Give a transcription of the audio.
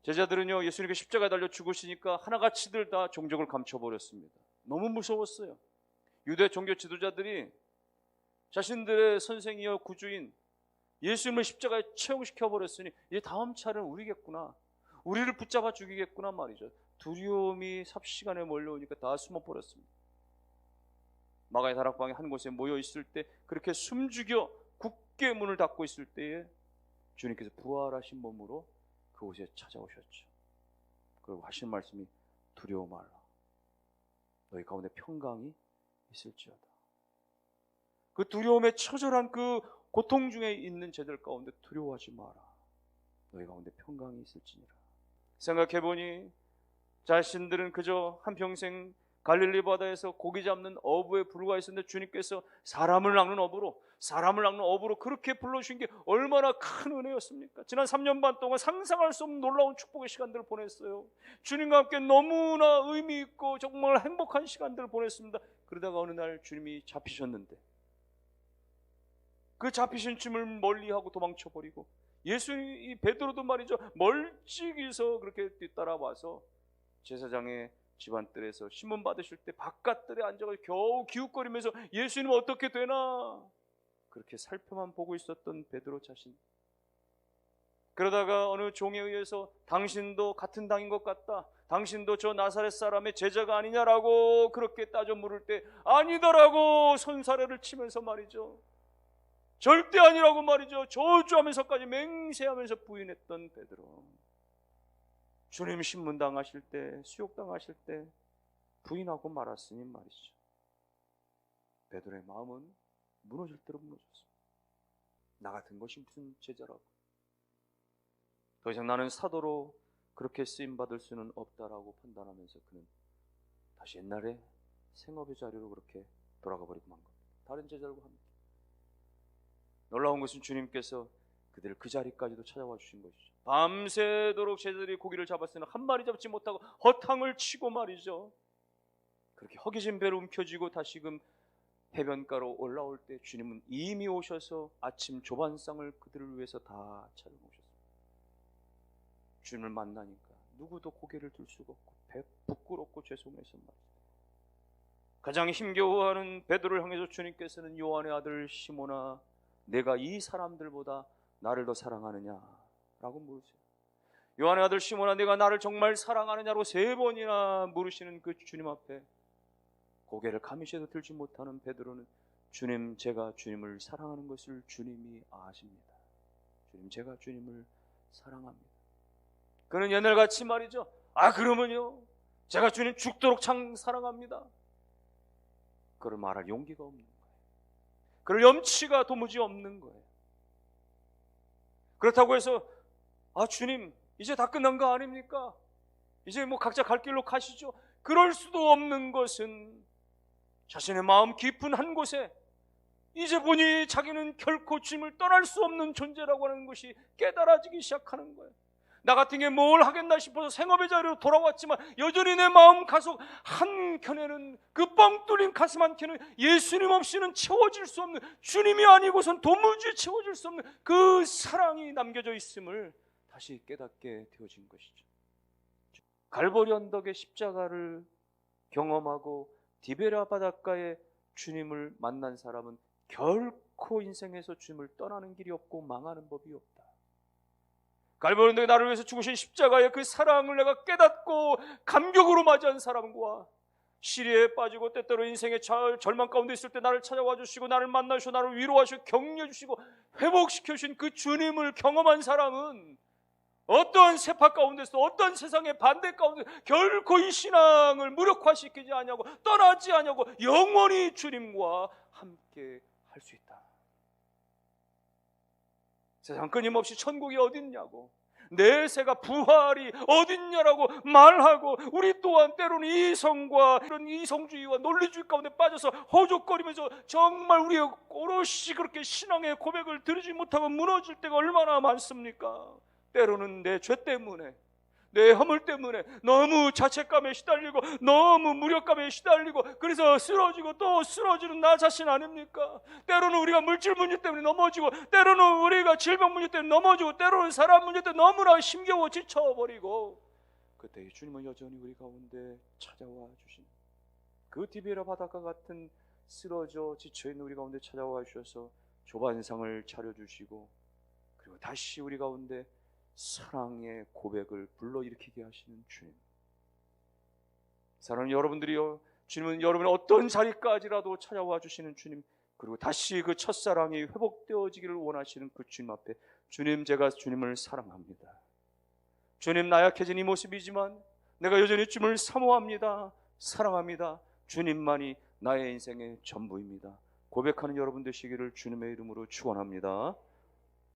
제자들은요, 예수님께 십자가에 달려 죽으시니까 하나같이들 다 종족을 감춰버렸습니다. 너무 무서웠어요. 유대 종교 지도자들이 자신들의 선생이여 구주인 예수님을 십자가에 처형시켜버렸으니 이제 다음 차례는 우리겠구나, 우리를 붙잡아 죽이겠구나 말이죠. 두려움이 삽시간에 몰려오니까 다 숨어버렸습니다. 마가의 다락방에 한 곳에 모여 있을 때, 그렇게 숨죽여 굳게 문을 닫고 있을 때에 주님께서 부활하신 몸으로 그곳에 찾아오셨죠. 그리고 하신 말씀이 두려워 말라, 너희 가운데 평강이 있을지어다. 그 두려움에 처절한 그 고통 중에 있는 제들 가운데 두려워하지 마라, 너희 가운데 평강이 있을지니라. 생각해보니 자신들은 그저 한평생 갈릴리 바다에서 고기 잡는 어부에 불과 있었는데 주님께서 사람을 낚는 어부로 그렇게 불러주신 게 얼마나 큰 은혜였습니까? 지난 3년 반 동안 상상할 수 없는 놀라운 축복의 시간들을 보냈어요. 주님과 함께 너무나 의미 있고 정말 행복한 시간들을 보냈습니다. 그러다가 어느 날 주님이 잡히셨는데, 그 잡히신 주님을 멀리하고 도망쳐버리고, 예수님, 베드로도 말이죠, 멀찍이서 그렇게 뒤따라와서 제사장의 집안뜰에서 신문 받으실 때 바깥뜰에 앉아가지고 겨우 기웃거리면서 예수님 어떻게 되나 그렇게 살펴만 보고 있었던 베드로 자신, 그러다가 어느 종에 의해서 당신도 같은 당인 것 같다, 당신도 저 나사렛 사람의 제자가 아니냐라고 그렇게 따져 물을 때 아니다라고 손사래를 치면서 말이죠, 절대 아니라고 말이죠, 저주하면서까지 맹세하면서 부인했던 베드로, 주님 신문당하실 때, 수욕당하실 때 부인하고 말았으니 말이죠. 베드로의 마음은 무너질 대로 무너졌습니다. 나 같은 것이 무슨 제자라고, 더 이상 나는 사도로 그렇게 쓰임받을 수는 없다라고 판단하면서 그는 다시 옛날에 생업의 자리로 그렇게 돌아가 버리고 만 겁니다. 다른 제자들과 함께. 놀라운 것은 주님께서 그들을 그 자리까지도 찾아와 주신 것이죠. 밤새도록 제자들이 고기를 잡았으나 한 마리 잡지 못하고 허탕을 치고 말이죠, 그렇게 허기진 배로 움켜쥐고 다시금 해변가로 올라올 때 주님은 이미 오셔서 아침 조반상을 그들을 위해서 다 차려놓으셨습니다. 주님을 만나니까 누구도 고개를 들 수가 없고 부끄럽고 죄송해서 말이죠. 가장 힘겨워하는 베드로를 향해서 주님께서는 요한의 아들 시몬아, 내가 이 사람들보다 나를 더 사랑하느냐라고 물으세요. 요한의 아들 시몬아, 내가 나를 정말 사랑하느냐고 3번이나 물으시는 그 주님 앞에 고개를 가미셔도 들지 못하는 베드로는 주님, 제가 주님을 사랑하는 것을 주님이 아십니다. 주님, 제가 주님을 사랑합니다. 그는 옛날같이 말이죠, 그러면요 제가 주님 죽도록 참 사랑합니다, 그걸 말할 용기가 없는 거예요. 그럴 염치가 도무지 없는 거예요. 그렇다고 해서 주님 이제 다 끝난 거 아닙니까? 이제 뭐 각자 갈 길로 가시죠. 그럴 수도 없는 것은 자신의 마음 깊은 한 곳에 이제 보니 자기는 결코 주님을 떠날 수 없는 존재라고 하는 것이 깨달아지기 시작하는 거예요. 나 같은 게 뭘 하겠나 싶어서 생업의 자리로 돌아왔지만 여전히 내 마음 가속 한켠에는, 그 뻥 뚫린 가슴 한켠에는 예수님 없이는 채워질 수 없는, 주님이 아니고선 도무지 채워질 수 없는 그 사랑이 남겨져 있음을 다시 깨닫게 되어진 것이죠. 갈보리 언덕의 십자가를 경험하고 디베랴 바닷가에 주님을 만난 사람은 결코 인생에서 주님을 떠나는 길이 없고 망하는 법이 없다. 갈보리 언덕에 나를 위해서 죽으신 십자가의 그 사랑을 내가 깨닫고 감격으로 맞이한 사람과 시리에 빠지고 때때로 인생의 절망 가운데 있을 때 나를 찾아와 주시고 나를 만나주시고 나를 위로하시고 격려해 주시고 회복시켜 주신 그 주님을 경험한 사람은 어떠한 세파 가운데서, 어떤 세상의 반대 가운데 결코 이 신앙을 무력화시키지 않냐고, 떠나지 않냐고 영원히 주님과 함께 할 수 있다. 세상 끊임없이 천국이 어딨냐고, 내세가 부활이 어딨냐라고 말하고, 우리 또한 때로는 이성과 이런 이성주의와 논리주의 가운데 빠져서 호족거리면서 정말 우리의 오롯이 그렇게 신앙의 고백을 드리지 못하고 무너질 때가 얼마나 많습니까? 때로는 내 죄 때문에, 내 허물 때문에 너무 자책감에 시달리고 너무 무력감에 시달리고 그래서 쓰러지고 또 쓰러지는 나 자신 아닙니까? 때로는 우리가 물질 문제 때문에 넘어지고 때로는 우리가 질병 문제 때문에 넘어지고 때로는 사람 문제 때문에 너무나 힘겨워 지쳐버리고 그때 주님은 여전히 우리 가운데 찾아와 주신 그 디베라 바닷가 같은 쓰러져 지쳐있는 우리 가운데 찾아와 주셔서 조반상을 차려주시고 그리고 다시 우리 가운데 사랑의 고백을 불러일으키게 하시는 주님. 사랑하는 여러분들이요, 주님은 여러분의 어떤 자리까지라도 찾아와 주시는 주님, 그리고 다시 그 첫사랑이 회복되어지기를 원하시는 그 주님 앞에 주님, 제가 주님을 사랑합니다. 주님, 나약해진 이 모습이지만 내가 여전히 주님을 사모합니다. 사랑합니다. 주님만이 나의 인생의 전부입니다. 고백하는 여러분 되시기를 주님의 이름으로 축원합니다.